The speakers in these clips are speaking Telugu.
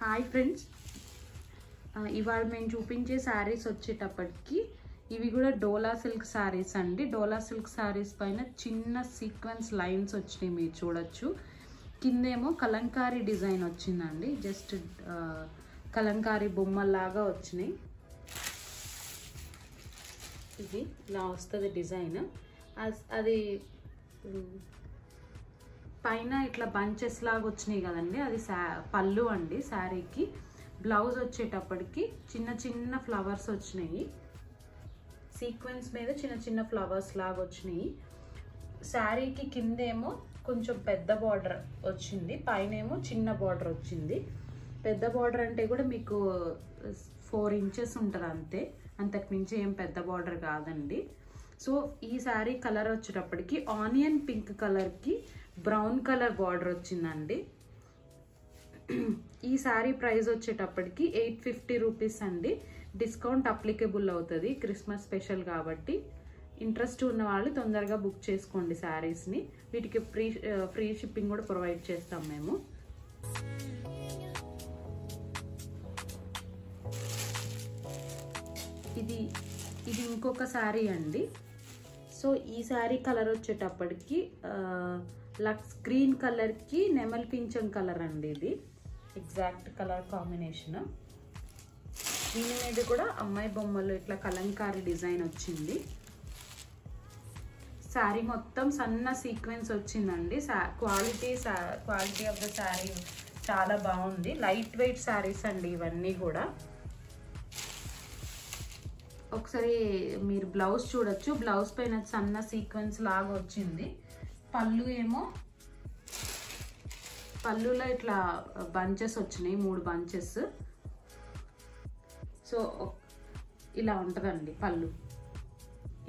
హాయ్ ఫ్రెండ్స్, ఇవాళ మేము చూపించే శారీస్ వచ్చేటప్పటికి ఇవి కూడా డోలా సిల్క్ శారీస్ అండి. డోలా సిల్క్ శారీస్ పైన చిన్న సీక్వెన్స్ లైన్స్ వచ్చినాయి, మీరు చూడొచ్చు. కిందేమో కలంకారీ డిజైన్ వచ్చిందండి, జస్ట్ కలంకారీ బొమ్మలాగా వచ్చినాయి. ఇది ఇలా వస్తుంది డిజైన్. అది పైన ఇట్లా బంచెస్ లాగా వచ్చినాయి కదండి, అది పళ్ళు అండి. శారీకి బ్లౌజ్ వచ్చేటప్పటికి చిన్న చిన్న ఫ్లవర్స్ వచ్చినాయి, సీక్వెన్స్ మీద చిన్న చిన్న ఫ్లవర్స్ లాగా వచ్చినాయి. శారీకి కిందేమో కొంచెం పెద్ద బార్డర్ వచ్చింది, పైన ఏమో చిన్న బార్డర్ వచ్చింది. పెద్ద బార్డర్ అంటే కూడా మీకు 4 ఇంచెస్ ఉంటుంది అంతే, అంతకు మించి ఏం పెద్ద బార్డర్ కాదండి. సో ఈ శారీ కలర్ వచ్చేటప్పటికి ఆనియన్ పింక్ కలర్కి బ్రౌన్ కలర్ బార్డర్ వచ్చిందండి. ఈ శారీ ప్రైస్ వచ్చేటప్పటికి 850 రూపీస్ అండి. డిస్కౌంట్ అప్లికబుల్ అవుతుంది క్రిస్మస్ స్పెషల్ కాబట్టి. ఇంట్రెస్ట్ ఉన్న వాళ్ళు తొందరగా బుక్ చేసుకోండి శారీస్ని. వీటికి ఫ్రీ షిప్పింగ్ కూడా ప్రొవైడ్ చేస్తాం మేము. ఇది ఇంకొక శారీ అండి. సో ఈ శారీ కలర్ వచ్చేటప్పటికి లక్స్ గ్రీన్ కలర్కి నెమల్ పింఛం కలర్ అండి. ఇది ఎగ్జాక్ట్ కలర్ కాంబినేషన్. దీని మీద కూడా అమ్మాయి బొమ్మలు ఇట్లా కలంకారీ డిజైన్ వచ్చింది. శారీ మొత్తం సన్న సీక్వెన్స్ వచ్చిందండి. క్వాలిటీ ఆఫ్ ద శారీ చాలా బాగుంది. లైట్ వెయిట్ శారీస్ అండి ఇవన్నీ కూడా. ఒకసారి మీరు బ్లౌజ్ చూడొచ్చు, బ్లౌజ్ పైన సన్న సీక్వెన్స్ లాగా వచ్చింది. పళ్ళులో ఇట్లా బంచెస్ వచ్చినాయి, 3 బంచెస్. సో ఇలా ఉంటుందండి పళ్ళు.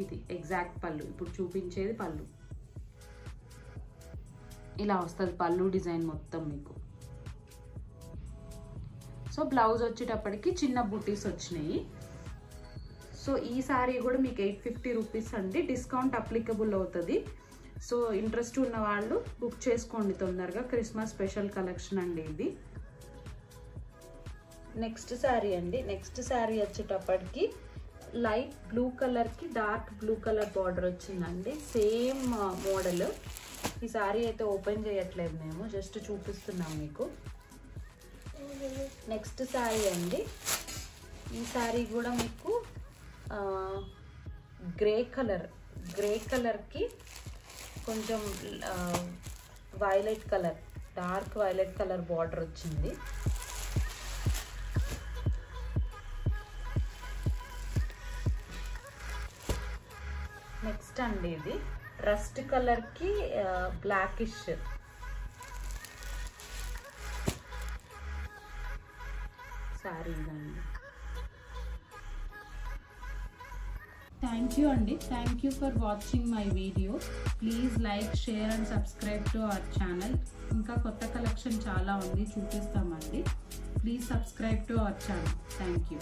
ఇది ఎగ్జాక్ట్ పళ్ళు, ఇప్పుడు చూపించేది పళ్ళు. ఇలా వస్తుంది పళ్ళు డిజైన్ మొత్తం మీకు. సో బ్లౌజ్ వచ్చేటప్పటికి చిన్న బుటీస్ వచ్చినాయి. సో ఈ శారీ కూడా మీకు 850 రూపీస్ అండి. డిస్కౌంట్ అప్లికబుల్ అవుతుంది. సో ఇంట్రెస్ట్ ఉన్న వాళ్ళు బుక్ చేసుకోండి తొందరగా. క్రిస్మస్ స్పెషల్ కలెక్షన్ అండి ఇది. నెక్స్ట్ శారీ అండి. నెక్స్ట్ శారీ వచ్చేటప్పటికి లైట్ బ్లూ కలర్కి డార్క్ బ్లూ కలర్ బార్డర్ వచ్చిందండి. Same model. ఈ శారీ అయితే ఓపెన్ చేయట్లేదు మేము, జస్ట్ చూపిస్తున్నాం మీకు. నెక్స్ట్ శారీ అండి. ఈ శారీ కూడా మీకు గ్రే కలర్కి కొంచెం violet colour, dark violet colour border వచ్చింది. నెక్స్ట్ అండి ఇది రస్ట్ కలర్కి బ్లాకిష్ శారీ అండి. Thank you for watching my video. Please like, share and subscribe to our channel. ఇంకా కొత్త కలెక్షన్ చాలా ఉంది, చూపిస్తామండి. Please subscribe to our channel. Thank you.